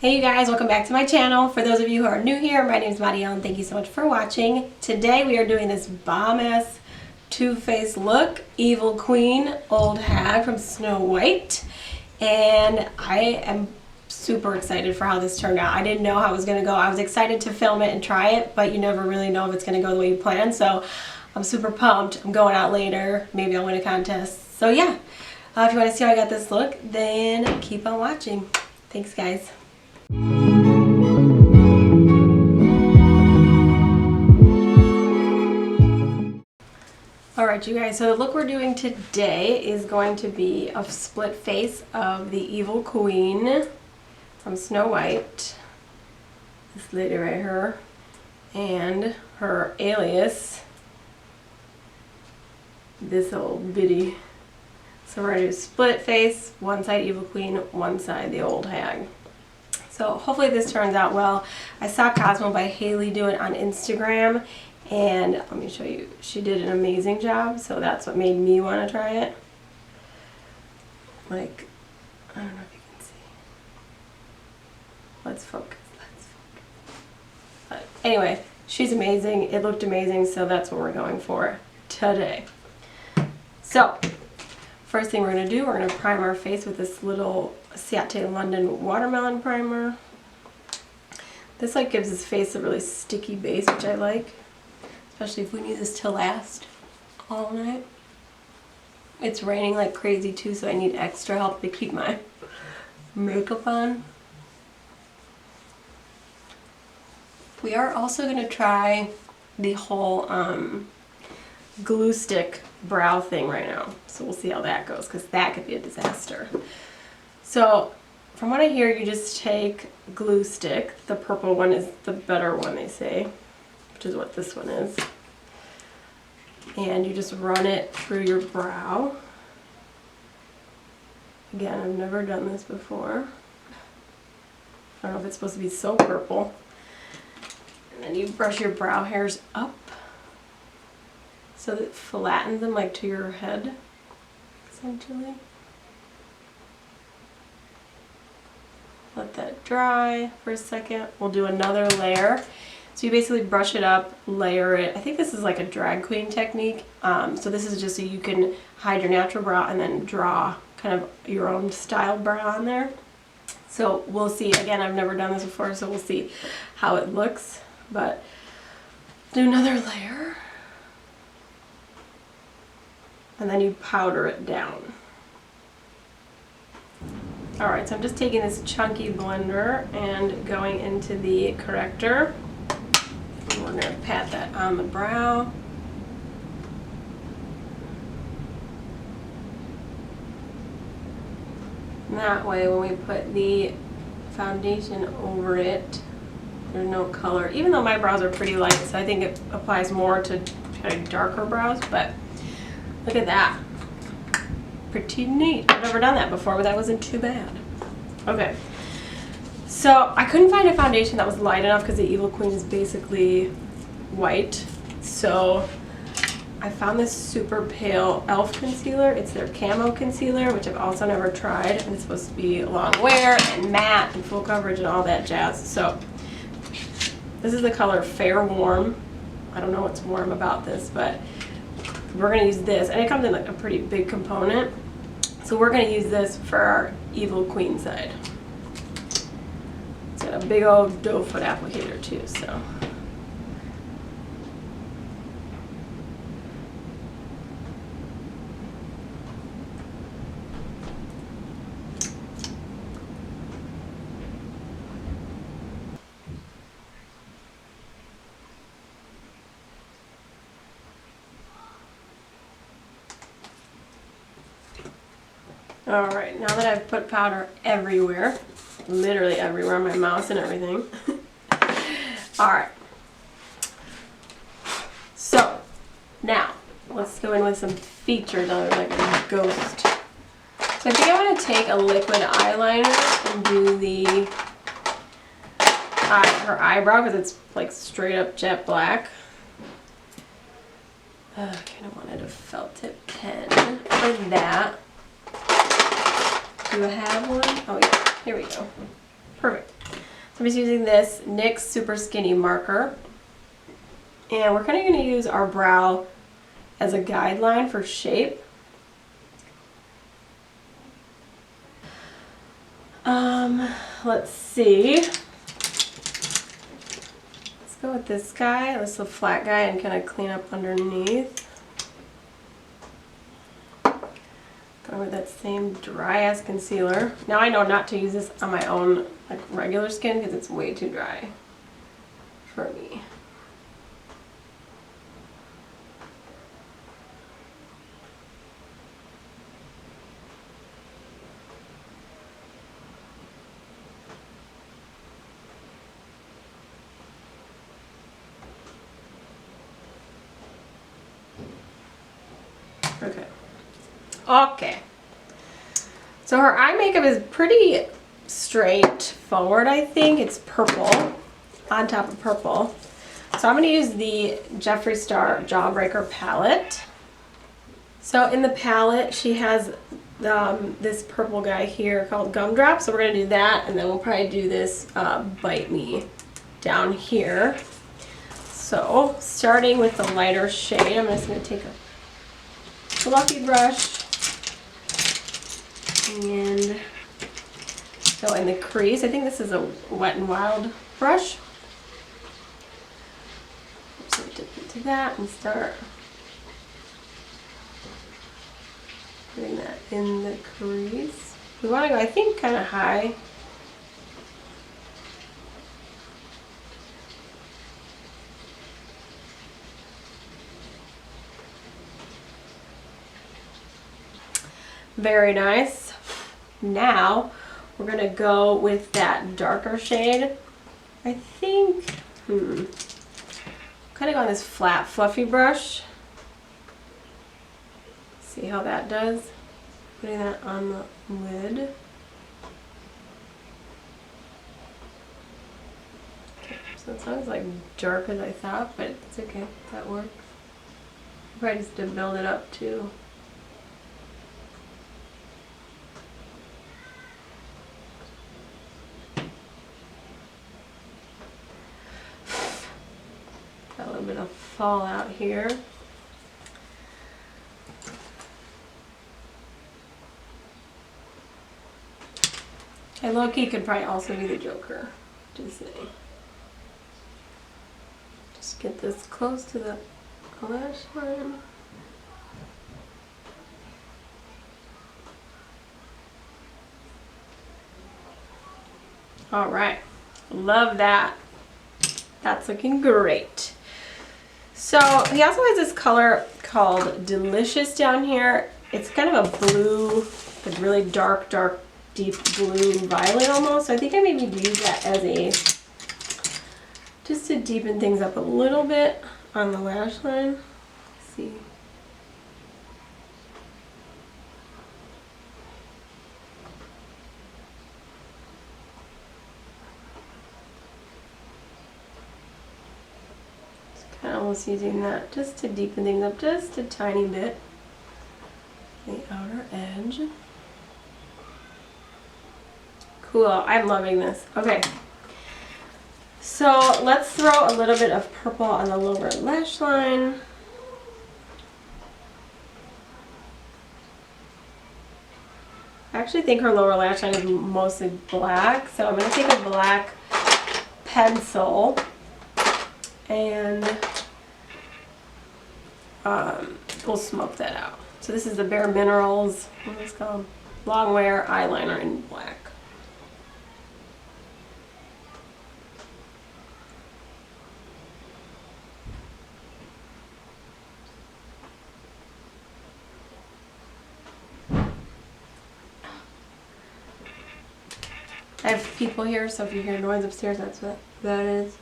Hey you guys, welcome back to my channel. For those of you who are new here, my name is Marielle and thank you so much for watching. Today we are doing this bomb-ass Too Faced look, Evil Queen, Old Hag from Snow White. And I am super excited for how this turned out. I didn't know how it was going to go. I was excited to film it and try it, but you never really know if it's going to go the way you plan. So I'm super pumped. I'm going out later. Maybe I'll win a contest. So yeah, if you want to see how I got this look, then keep on watching. Thanks guys. Alright you guys, so the look we're doing today is going to be a split face of the Evil Queen from Snow White. This lady right here. And her alias, this old biddy. So we're going to do split face, one side Evil Queen, one side the Old Hag. So hopefully this turns out well. I saw Camo by Haley do it on Instagram, and let me show you. She did an amazing job, so that's what made me want to try it. Like, I don't know if you can see. Let's focus. But anyway, she's amazing. It looked amazing, so that's what we're going for today. So, first thing we're going to do, we're going to prime our face with this little Ciate London Watermelon Primer. This like gives his face a really sticky base, which I like. Especially if we need this to last all night. It's raining like crazy too, so I need extra help to keep my makeup on. We are also going to try the whole glue stick brow thing right now. So we'll see how that goes, because that could be a disaster. So from what I hear, you just take glue stick. The purple one is the better one, they say, which is what this one is. And you just run it through your brow. Again, I've never done this before. I don't know if it's supposed to be so purple. And then you brush your brow hairs up so that it flattens them like to your head, essentially. Let that dry for a second. We'll do another layer. So you basically brush it up, layer it. I think this is like a drag queen technique. So this is just so you can hide your natural brow and then draw kind of your own style brow on there. So we'll see. Again, I've never done this before, so we'll see how it looks. But do another layer. And then you powder it down. Alright, so I'm just taking this chunky blender and going into the corrector. And we're going to pat that on the brow. And that way when we put the foundation over it, there's no color. Even though my brows are pretty light, so I think it applies more to kind of darker brows, but look at that. Pretty neat. I've never done that before, but that wasn't too bad. Okay, so I couldn't find a foundation that was light enough because the Evil Queen is basically white. So I found this super pale E.L.F concealer. It's their Camo concealer, which I've also never tried. And it's supposed to be long wear and matte and full coverage and all that jazz. So this is the color Fair Warm. I don't know what's warm about this, but we're going to use this. And it comes in like a pretty big component. So we're going to use this for our Evil Queen side. It's got a big old doe foot applicator too, so. Alright, now that I've put powder everywhere, literally everywhere, my mouse and everything. Alright. So, now, let's go in with some features on it like a ghost. So I think I want to take a liquid eyeliner and do the her eyebrow, because it's like straight up jet black. I kind of wanted a felt tip pen for that. Do I have one? Oh yeah, here we go. Perfect. I'm just using this NYX Super Skinny marker. And we're kind of going to use our brow as a guideline for shape. Let's see. Let's go with this guy. This is a flat guy and kind of clean up underneath. Go with that same dry ass concealer. Now I know not to use this on my own like regular skin because it's way too dry for me. Okay. Okay. So her eye makeup is pretty straightforward, I think. It's purple on top of purple. So I'm going to use the Jeffree Star Jawbreaker palette. So in the palette, she has this purple guy here called Gumdrop. So we're going to do that, and then we'll probably do this Bite Me down here. So starting with the lighter shade, I'm just going to take a fluffy brush and go in the crease. I think this is a Wet n Wild brush. So dip into that and start putting that in the crease. We want to go, I think, kind of high. Very nice. Now we're gonna go with that darker shade. I think, kind of go on this flat, fluffy brush. See how that does. Putting that on the lid. Okay, so it sounds like dark as I thought, but it's okay. That works. Probably just to build it up too. Got a little bit of fallout here. And low-key could probably also be the Joker. Just saying. Just get this close to the lash line. All right, love that. That's looking great. So he also has this color called Delicious down here. It's kind of a blue, like really dark, deep blue violet almost. So I think I maybe use that as a, just to deepen things up a little bit on the lash line. Let's see. Almost using that just to deepen things up just a tiny bit. The outer edge. Cool, I'm loving this. Okay, so let's throw a little bit of purple on the lower lash line. I actually think her lower lash line is mostly black, so I'm going to take a black pencil and we'll smoke that out. So this is the Bare Minerals, what is it called? Long Wear Eyeliner in black. I have people here, so if you hear noise upstairs, that's what that is.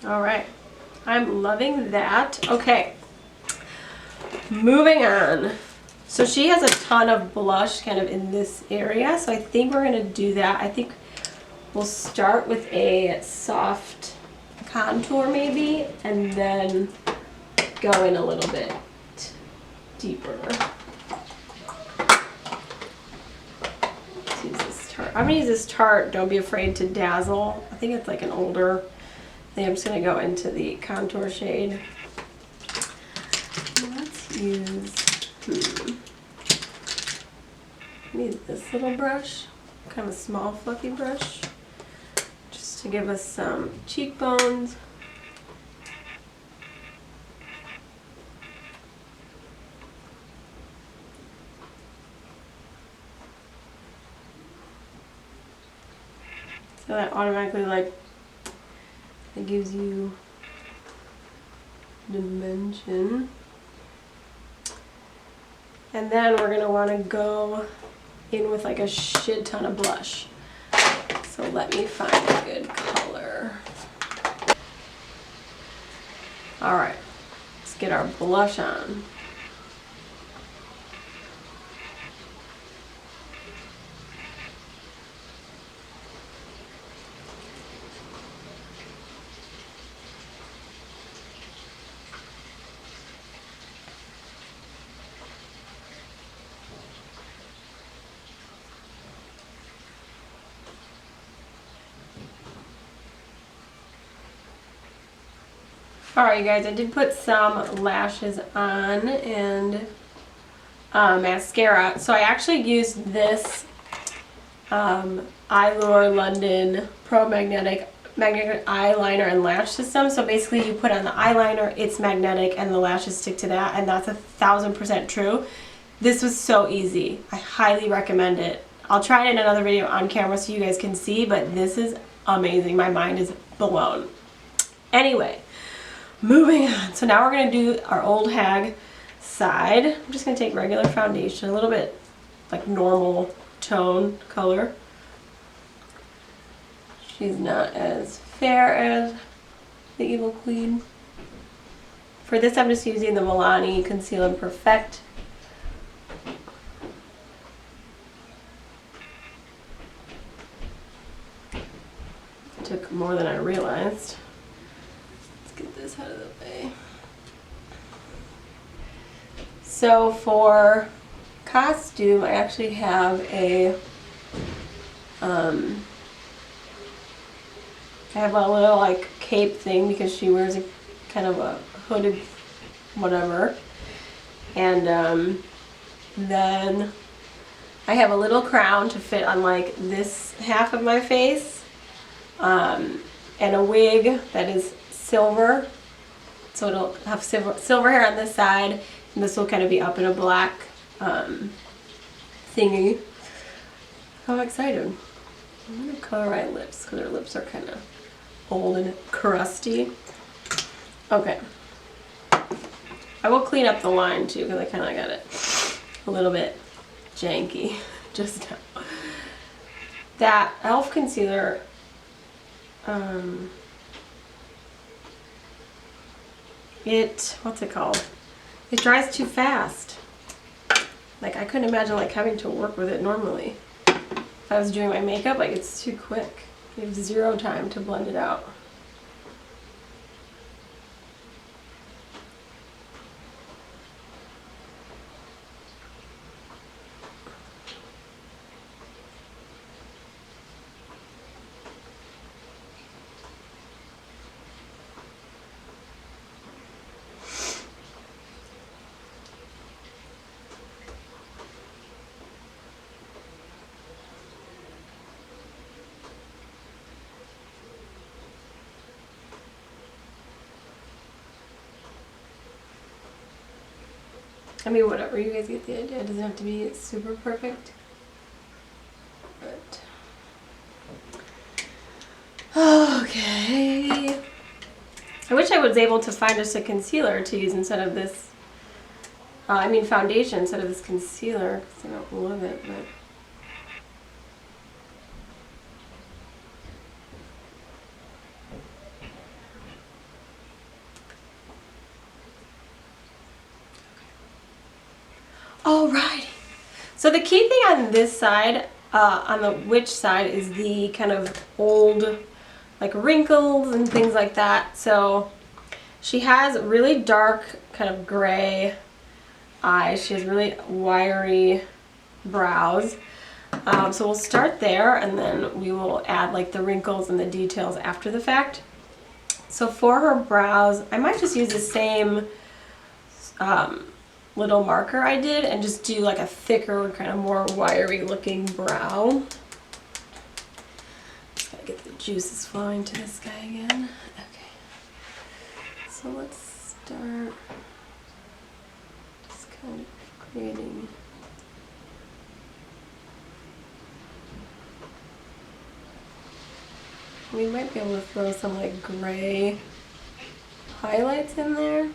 All right, I'm loving that. Okay, moving on. So she has a ton of blush kind of in this area, so I think we're gonna do that. I think we'll start with a soft contour maybe, and then go in a little bit deeper. Let's use this Tarte. I'm gonna use this Tarte Don't Be Afraid to Dazzle. I think it's like an older thing. I'm just gonna go into the contour shade. Let's use need this little brush, kind of a small fluffy brush, just to give us some cheekbones. So that automatically, like, it gives you dimension. And then we're gonna wanna go in with like a shit ton of blush. So let me find a good color. All right, let's get our blush on. Alright, you guys, I did put some lashes on and mascara. So I actually used this Eylure London PROMagnetic magnetic eyeliner and lash system. So basically you put on the eyeliner, it's magnetic, and the lashes stick to that, and that's 1000% true. This was so easy. I highly recommend it. I'll try it in another video on camera so you guys can see, but this is amazing. My mind is blown. Anyway. Moving on. So now we're going to do our old hag side. I'm just going to take regular foundation, a little bit like normal tone color. She's not as fair as the Evil Queen. For this I'm just using the Milani Conceal and Perfect. It took more than I realized. Get this out of the way. So for costume, I actually have a I have a little like cape thing because she wears a kind of a hooded whatever, and then I have a little crown to fit on like this half of my face, and a wig that is silver, so it'll have silver hair on this side, and this will kind of be up in a black thingy. How excited. I'm going to color my lips because her lips are kind of old and crusty. Okay. I will clean up the line too because I kind of got it a little bit janky just now. That E.L.F. concealer, what's it called? It dries too fast. Like, I couldn't imagine like having to work with it normally. If I was doing my makeup, like, it's too quick. You have zero time to blend it out. I mean, whatever, you guys get the idea. It doesn't have to be super perfect. But okay. I wish I was able to find just a concealer to use instead of this. I mean foundation instead of this concealer, because I don't love it, but. Alrighty. So the key thing on this side, on the witch side, is the kind of old, like, wrinkles and things like that. So She has really dark, kind of gray eyes. She has really wiry brows. So we'll start there, and then we will add like the wrinkles and the details after the fact. So for her brows, I might just use the same little marker I did and just do like a thicker, kind of more wiry looking brow. Just gotta get the juices flowing to this guy again. Okay. So let's start just kind of creating. We might be able to throw some like gray highlights in there.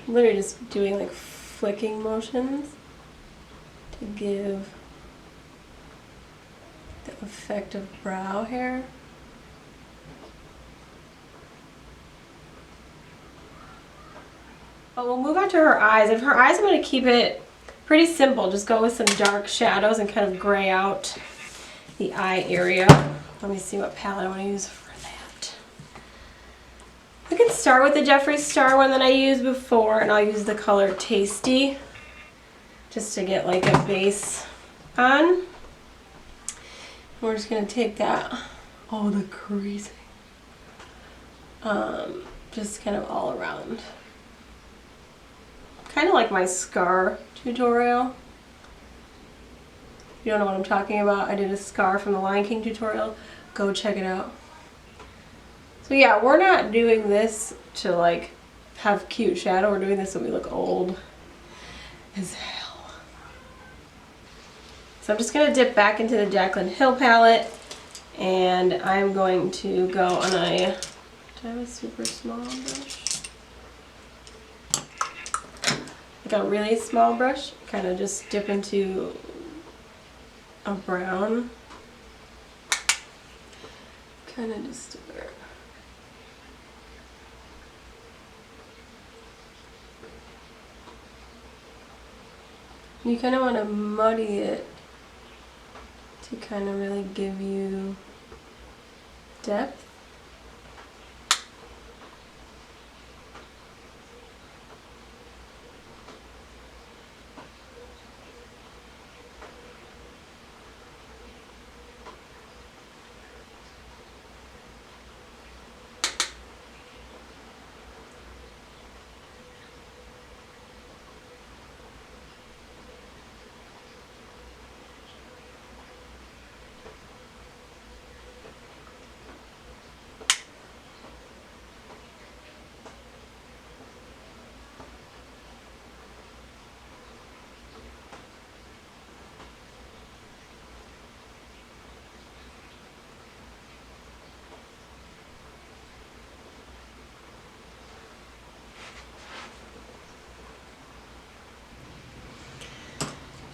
Literally just doing like flicking motions to give the effect of brow hair. But we'll move on to her eyes. And for her eyes, I'm going to keep it pretty simple. Just go with some dark shadows and kind of gray out the eye area. Let me see what palette I want to use for that. We can start with the Jeffree Star one that I used before, and I'll use the color Tasty just to get like a base on. We're just going to take that, oh, the creasing, just kind of all around. Kind of like my scar tutorial. You don't know what I'm talking about? I did a scar from the Lion King tutorial. Go check it out. So yeah, we're not doing this to like have cute shadow. We're doing this so we look old as hell. So I'm just going to dip back into the Jaclyn Hill palette, and I'm going to go on a, do I have a super small brush? Like a really small brush, kind of just dip into a brown, kind of just start. You kind of want to muddy it to kind of really give you depth.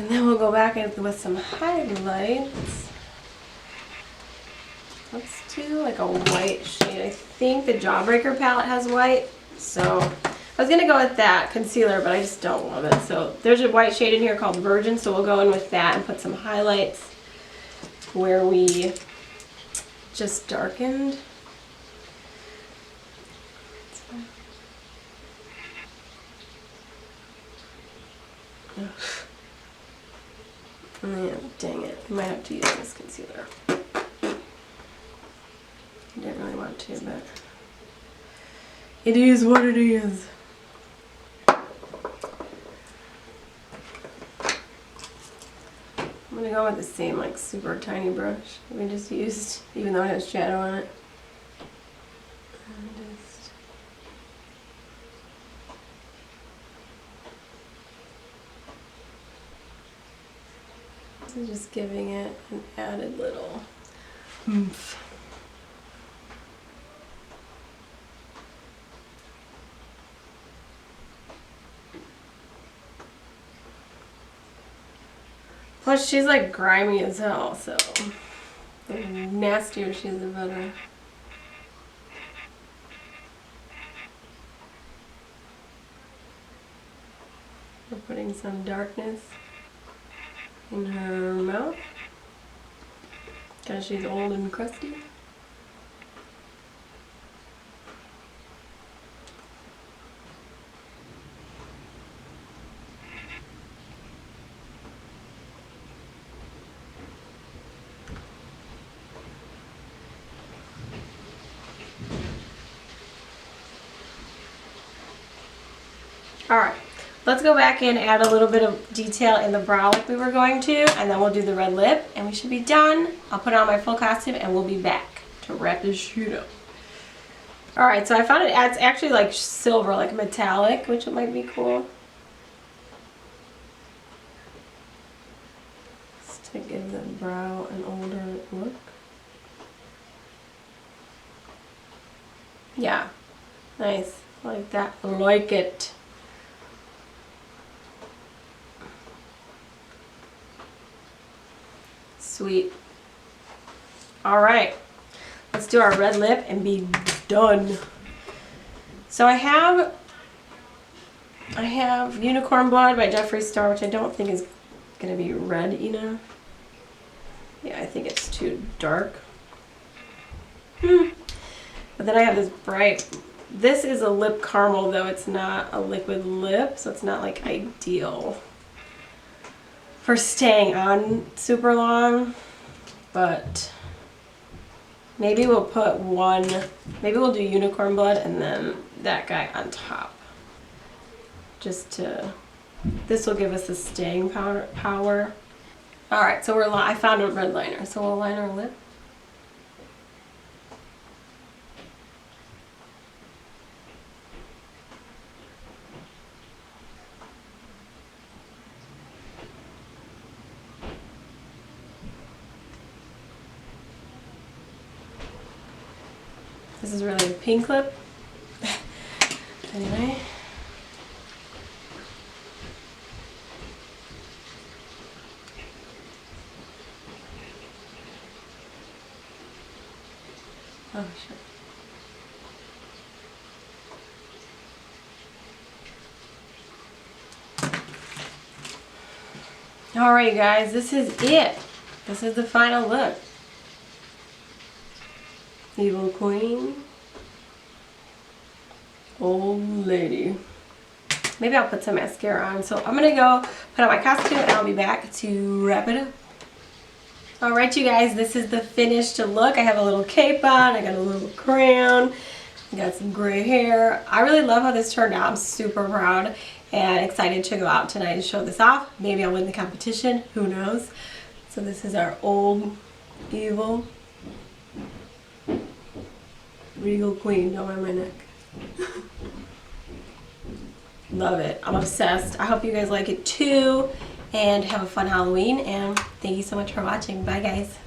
And then we'll go back in with some highlights. Let's do like a white shade. I think the Jawbreaker palette has white, so I was gonna go with that concealer, but I just don't love it. So there's a white shade in here called Virgin, so we'll go in with that and put some highlights where we just darkened. Yeah, dang it. I might have to use this concealer. I didn't really want to, but it is what it is. I'm gonna go with the same like super tiny brush that we just used, even though it has shadow on it. Just giving it an added little oomph. Plus she's like grimy as hell, so the nastier she is, the better. We're putting some darkness in her mouth because she's old and crusty. Alright, let's go back and add a little bit of detail in the brow like we were going to, and then we'll do the red lip, and we should be done. I'll put on my full costume, and we'll be back to wrap this shoot up. Alright, so I found it's actually like silver, like metallic, which might be cool. Just to give the brow an older look. Yeah, nice. I like that. I like it. Sweet. Alright, let's do our red lip and be done. So I have Unicorn Blood by Jeffree Star, which I don't think is going to be red enough. Yeah, I think it's too dark. But then I have this bright, this is a lip caramel though, it's not a liquid lip, so it's not like ideal for staying on super long, but maybe we'll put maybe we'll do Unicorn Blood and then that guy on top. Just to, this will give us the staying power. Alright, so I found a red liner, so we'll line our lip. This is really a pink lip. Anyway. Oh, shit. Alright guys, this is it. This is the final look. Evil Queen. Old lady. Maybe I'll put some mascara on. So I'm going to go put on my costume and I'll be back to wrap it up. Alright you guys, this is the finished look. I have a little cape on, I got a little crown, I got some gray hair. I really love how this turned out. I'm super proud and excited to go out tonight and show this off. Maybe I'll win the competition, who knows. So this is our old evil regal queen down my neck. Love it. I'm obsessed. I hope you guys like it too. And have a fun Halloween, and thank you so much for watching. Bye guys.